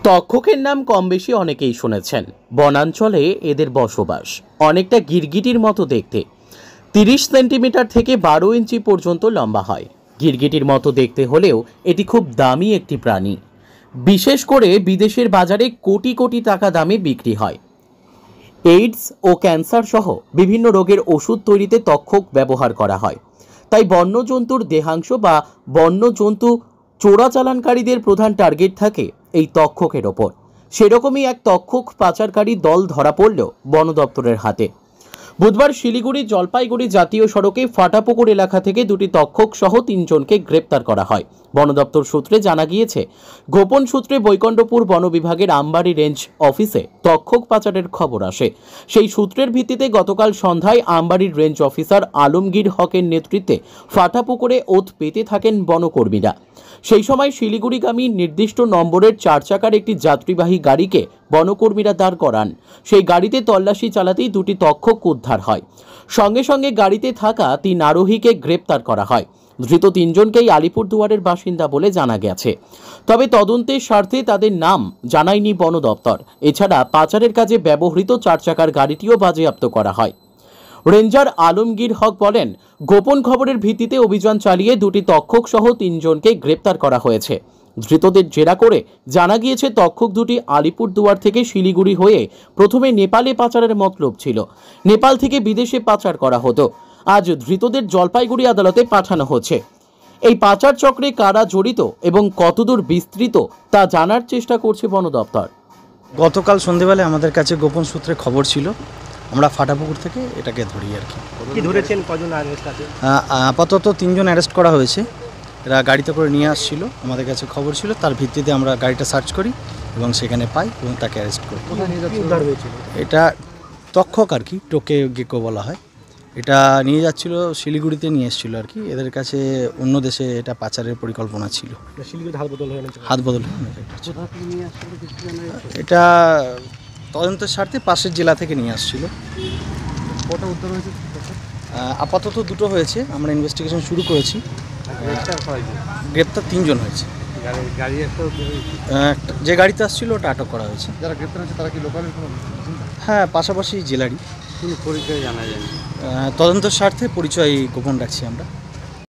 তক্ষকের নাম কম বেশি অনেকেই শুনেছেন। বনাঞ্চলে এদের বসবাস। অনেকটা গিরগিটির মতো দেখতে। 30 সেন্টিমিটার থেকে 12 ইঞ্চি পর্যন্ত লম্বা হয়। গিরগিটির মতো দেখতে হলেও এটি খুব দামি একটি প্রাণী। বিশেষ করে বিদেশের বাজারে কোটি কোটি টাকা দামে বিক্রি হয়। এইডস ও ক্যান্সার সহ বিভিন্ন রোগের ওষুধ তৈরিতে তক্ষক ব্যবহার করা হয়। তাই বন্যজন্তুর দেহাংশ বা বন্যজন্তু চোরাচালানকারীদের প্রধান টার্গেট থাকে এই তক্ষকের ওপর। সেরকমই এক তক্ষক পাচারকারী দল ধরা পড়ল বন দপ্তরের হাতে। বুধবার শিলিগুড়ি জলপাইগুড়ি জাতীয় সড়কে ফাটাপুকুর এলাকা থেকে দুটি তক্ষক সহ 3 জনকে গ্রেপ্তার করা হয়। বন দপ্তর সূত্রে জানা গিয়েছে, গোপন সূত্রে বৈকুণ্ঠপুর বন বিভাগের আমবাড়ি রেঞ্জ অফিসে তক্ষক পাচারের খবর আসে। সেই সূত্রের ভিত্তিতে গতকাল সন্ধ্যায় আমবাড়ির রেঞ্জ অফিসার আলমগীর হকের নেতৃত্বে ফাটাপুকুরে ওত পেতে থাকেন বনকর্মীরা। সেই সময় শিলিগুড়িগামী নির্দিষ্ট নম্বরের 4 চাকার একটি যাত্রীবাহী গাড়িকে বনকর্মীরা দাঁড় করান। সেই গাড়িতে তল্লাশি চালাতেই দুটি তক্ষক উদ্ধার হয়। সঙ্গে সঙ্গে গাড়িতে থাকা 3 আরোহীকে গ্রেপ্তার করা হয়। ধৃত 3 জনকেই আলিপুরদুয়ারের বাসিন্দা বলে জানা গেছে। তবে তদন্তের স্বার্থে তাদের নাম জানায়নি বন দপ্তর। এছাড়া পাচারের কাজে ব্যবহৃত 4 চাকার গাড়িটিও বাজেয়াপ্ত করা হয়। রেঞ্জার আলমগীর হক বলেন, গোপন খবরের ভিত্তিতে অভিযান চালিয়ে দুটি তক্ষক সহ 3 জনকে গ্রেপ্তার করা হয়েছে। ধৃতদের জেরা করে জানা গিয়েছে তক্ষক দুটি আলিপুরদুয়ার থেকে শিলিগুড়ি হয়ে প্রথমে নেপালে পাচারের মতলব ছিল। নেপাল থেকে বিদেশে পাচার করা হতো। আজ ধৃতদের জলপাইগুড়ি আদালতে পাঠানো হচ্ছে। এই পাচার চক্রে কারা জড়িত এবং কতদূর বিস্তৃত তা জানার চেষ্টা করছে বন দপ্তর। গতকাল সন্ধেবেলায় আমাদের কাছে গোপন সূত্রে খবর ছিল, আমরা ফাটাপুকুর থেকে এটাকে ধরি আর কি। ধরেছেন কজন অ্যারেস্ট আছে? আপাতত 3 জন অ্যারেস্ট করা হয়েছে। এরা গাড়িতে করে নিয়ে আসছিল, আমাদের কাছে খবর ছিল, তার ভিত্তিতে আমরা গাড়িটা সার্চ করি এবং সেখানে পাই এবং তাকে অ্যারেস্ট করি। এটা তক্ষক আর কি, টোকে গেকো বলা হয়। এটা নিয়ে যাচ্ছিল, শিলিগুড়িতে নিয়ে এসেছিলো আর কি। এদের কাছে অন্য দেশে এটা পাচারের পরিকল্পনা ছিল। হাত বদল এটা তদন্তের স্বার্থে পাশের জেলা থেকে নিয়ে আসছিল। কটা উদ্ধার হয়েছে? আপাতত 2টো হয়েছে, আমরা ইনভেস্টিগেশন শুরু করেছি। গ্রেপ্তার 3 জন হয়েছে। যে গাড়িতে আসছিল ওটা আটক করা হয়েছে। যারা গ্রেপ্তার হয়েছে তারা কি লোকালের? হ্যাঁ, পাশাপাশি জেলারই। পরিচয় জানা যায়? তদন্তের স্বার্থে পরিচয় গোপন রাখছি আমরা।